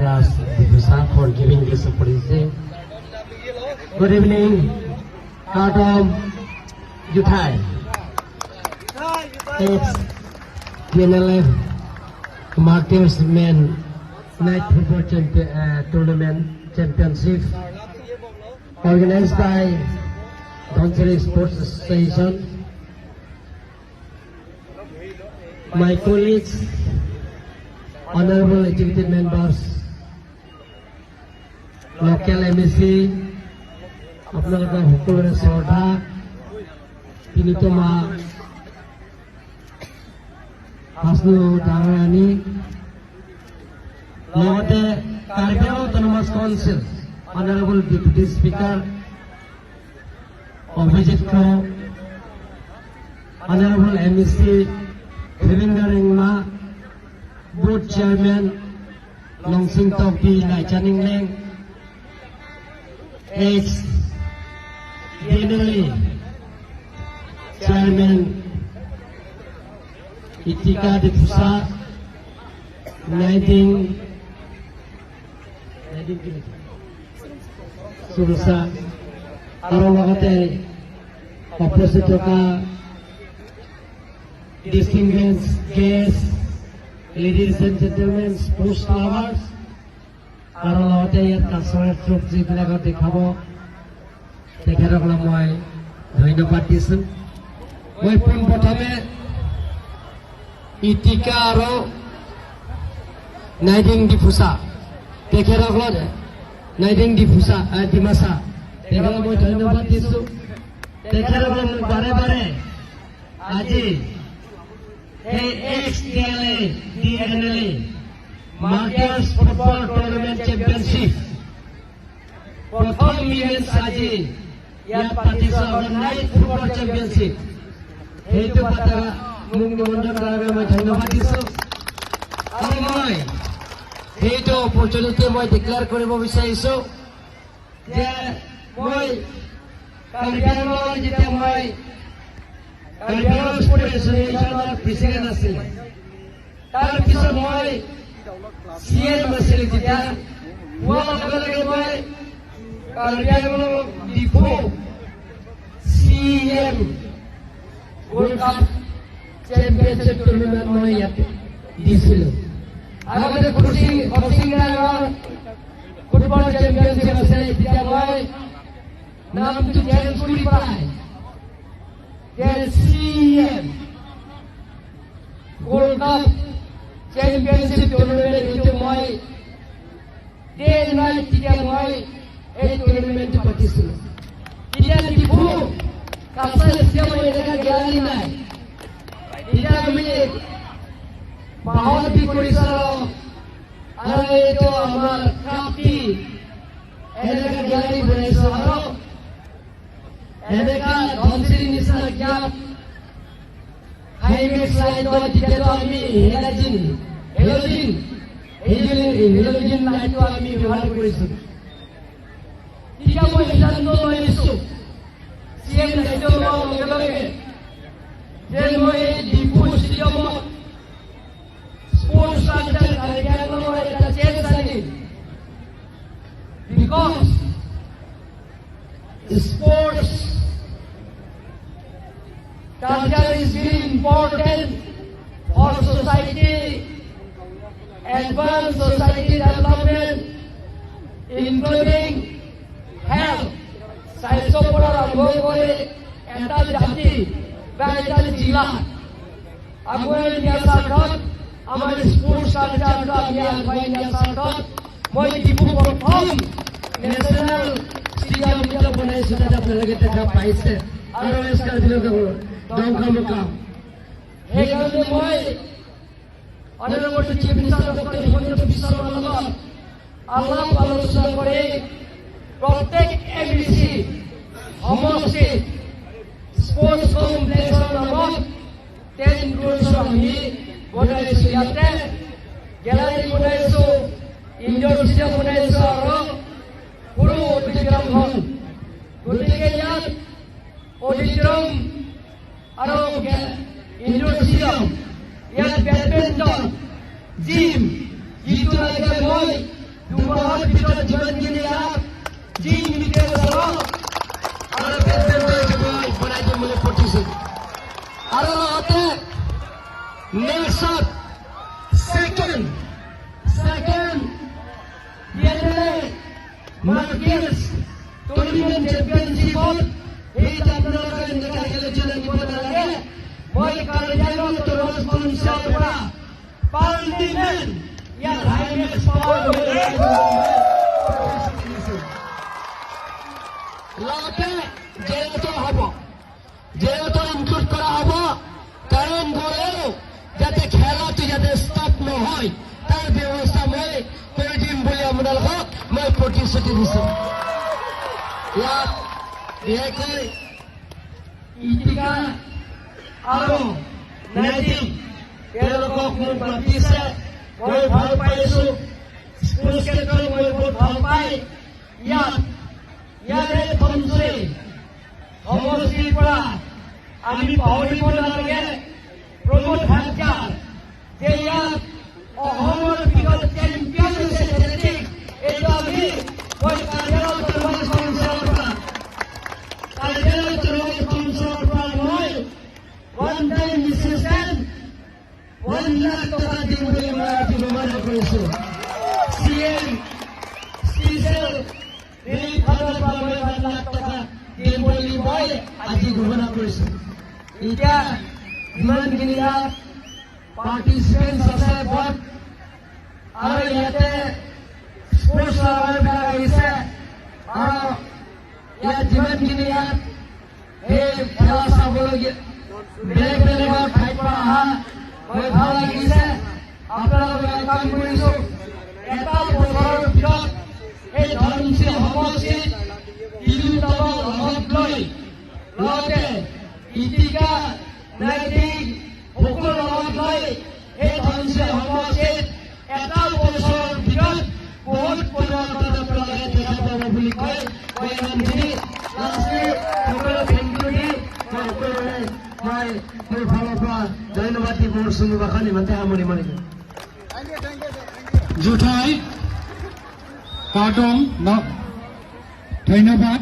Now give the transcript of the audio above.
Raj Dipusa for giving this opportunity. Good evening, Kadam Yuthai. Ex-PNLF Martyrs Men Night Football Tournament Championship organized by Dhonsari Sports Association. My colleagues, honorable executive members, local MEC, আপোনালোকৰ সকলোৰে শ্ৰদ্ধা তিনিতমা হাসনু ডাঙৰাণী লগতে Karbi autonomous council honorable deputy speaker Abhijit খাও honorable MEC Devendra Ringma, board chairman Longsing Topi Laichaning Leng, ex-DNLA chairman Itika Dipusa, 19 Surusa, Arolagate, Oppositoka, distinguished guests, ladies and gentlemen, sports lovers, আৰু লগতে ইয়াত cultural troop যিবিলাকক দেখাব তেখেতসকলক মই ধন্যবাদ দিছোঁ। মই পোনপ্ৰথমে ইটিকা আৰু নাইডিং ডিফুচা তেখেতসকলক নাইডিং ডিফুচা ডিমাচা তেখেতক মই ধন্যবাদ দিছোঁ। তেখেতসকলক মোক বাৰে বাৰে আজি ex-DNLA Martyrs Football Tournament Championship প্ৰথম ইভেন্ট আজি ইয়াত পাতিছে নাইট ফুটবল চেম্পিয়নশ্বিপ সেইটো পাতা মোক নিমন্ত্ৰণ কৰাৰ বাবে মই ধন্যবাদ দিছোঁ। আৰু মই সেইটো অপৰচুনিটি মই ডিক্লেয়াৰ কৰিব বিচাৰিছোঁ যে মই কাৰ্বি আংলঙত যেতিয়া মই কাৰ্বি আংলং স্পৰ্ট এছ'চিয়েশ্যনৰ প্ৰেচিডেণ্ট আছিলে তাৰপিছত মই CM আছিলোঁ যেতিয়া হোৱাৰ লগে লগে মই Karbi Anglong depot CM world cup championship tournament মই ইয়াত দিছিলোঁ। আগতে হৰিচিংৰাঙৰ ফুটবল চেম্পিয়নশ্বিপ আছিলে তেতিয়া মই নামটো চেঞ্জ কৰি পেলাই CM World Cup Championship Tournament itu moi day and night tidak moi tournament participate. Tidak dibu kasar siapa yang dengan galari naik. Tidak kami bahwa di Korisaro ada itu amar kapi dengan galari beresaro. এনেকা ধনশিৰি নিচিনা জ্ঞাপ হাইমেক্স লাইটত তেতিয়াতো আমি হেলোজিন লাইটটো আমি ব্যৱহাৰ কৰিছোঁ। তেতিয়া মই সিদ্ধান্ত লৈছোঁ CM দায়িত্ব লোৱাৰ লগে লগে যে মই ডিপু ষ্টেডিয়ামত স্পৰ্টছ কালচাৰ কাৰ্যক্ৰমৰ এটা চেঞ্জ আনিম। Because sports culture is very important for society, advanced society development, including health. Science of our Angore, Antal Jati, Bantal Jila, Aguay Niasarot, Amar sports culture, Aguay Niasarot, Moy Dipu perform national stadium kita बनाए सुधा जब लगे थे जब पाइसे और इसका दिलों का दौड़ मुकाम हे करने मोय honorable chief minister Dr. Himanta Biswa Sarma আলাপ আলোচনা করে প্রত্যেক MDC সমষ্টি স্পোর্টস কমপ্লেক্সৰ নামত 10 crores আমি বনাইছো। ইয়াতে গ্যালাৰি বনাইছো, ইনডোৰ ষ্টেডিয়াম বনাইছো আৰু সৰু অডিটৰিয়াম হল। গতিকে ইয়াত অডিটৰিয়াম আৰু ইনডোৰ ষ্টেডিয়াম, ইয়াত বেডমিণ্টন, জিম, যিটো লাগে মই দুমাহৰ ভিতৰত যিমানখিনি ইয়াত যি মিটিং চলক আৰু প্ৰেচিডেণ্টে বনাই দিম বুলি প্ৰতিশ্ৰুতি আৰু লগতে নেক্সট সেকেন্ড মাৰ্কেটস টুৰ্নামেন্ট চ্যাম্পিয়নশিপত এই আপোনালোকে এনেকা খেলিছিল নিব নালাগে মই কাৰ্যালয়ত ৰেছপন্সিবল পৰা পাৰ্লিমেণ্ট ইয়াৰ হাইনেক্স পাৱাৰ লগতে জেলতো হ'ব জেলতো ইনক্লুড কৰা হ'ব কাৰণ গ'লেও যাতে খেলাটো যাতে ষ্টপ নহয় তাৰ ব্যৱস্থা মই কৰি দিম বুলি আপোনালোকক মই প্ৰতিশ্ৰুতি দিছোঁ ইয়াত বিশেষকৈ ইটিকা আৰু নাইটিং তেওঁলোকক মোক মাতিছে মই ভাল পাইছোঁ স্পৰ্টছ ক্ষেত্ৰত মই বহুত ভাল পাই ইয়াৰে ধনশ্ৰী সমষ্টিৰ পৰা আমি পাহৰিব নালাগে প্ৰমোদ হাজৰিকা যে ইয়াত অসমৰ ভিতৰত চেম্পিয়ন হৈছে এথলেটিক এইটো আমি মই কাৰ্যালয়ত মই ওৱান টাইম ডিচিছন 1 লাখ টকা দিম বুলি মই আজি ঘোষণা কৰিছোঁ চিএম স্পেচিয়েল ৰিলিফ ফাণ্ডৰ পৰা মই 1 লাখ টকা দিম বুলি মই আজি ঘোষণা কৰিছোঁ এতিয়া যিমানখিনি ইয়াত পাৰ্টিচিপেণ্টছ আছে বহুত আৰু ইয়াতে স্পৰ্টছ লাভাৰবিলাক আহিছে আৰু ইয়াত যিমানখিনি ইয়াত এই খেলা চাবলগীয়া বেলেগ বেলেগৰ ঠাইৰ পৰা অহা মই ভাল লাগিছে আপোনালোকে কাম কৰিছোঁ এটা বছৰৰ ভিতৰত এই ধনশ্ৰী সমষ্টিত তিনিওটা লগত লৈ লগতে ইটিকা নাইটিং সকলো লগত লৈ এই ধনশ্ৰী সমষ্টিত এটা বছৰৰ ভিতৰত বহুত পৰিৱৰ্তন আপোনালোকে দেখা পাব বুলি কয় মই ইমানখিনি সকলো থেংক ইউ দি মই সকলোৰে মই মোৰ ফালৰ পৰা ধন্যবাদ দি মোৰ চুনু ভাষণ ইমানতে সামৰি মাৰিলোঁ জুঠাই কাৰ্টন ধন্যবাদ।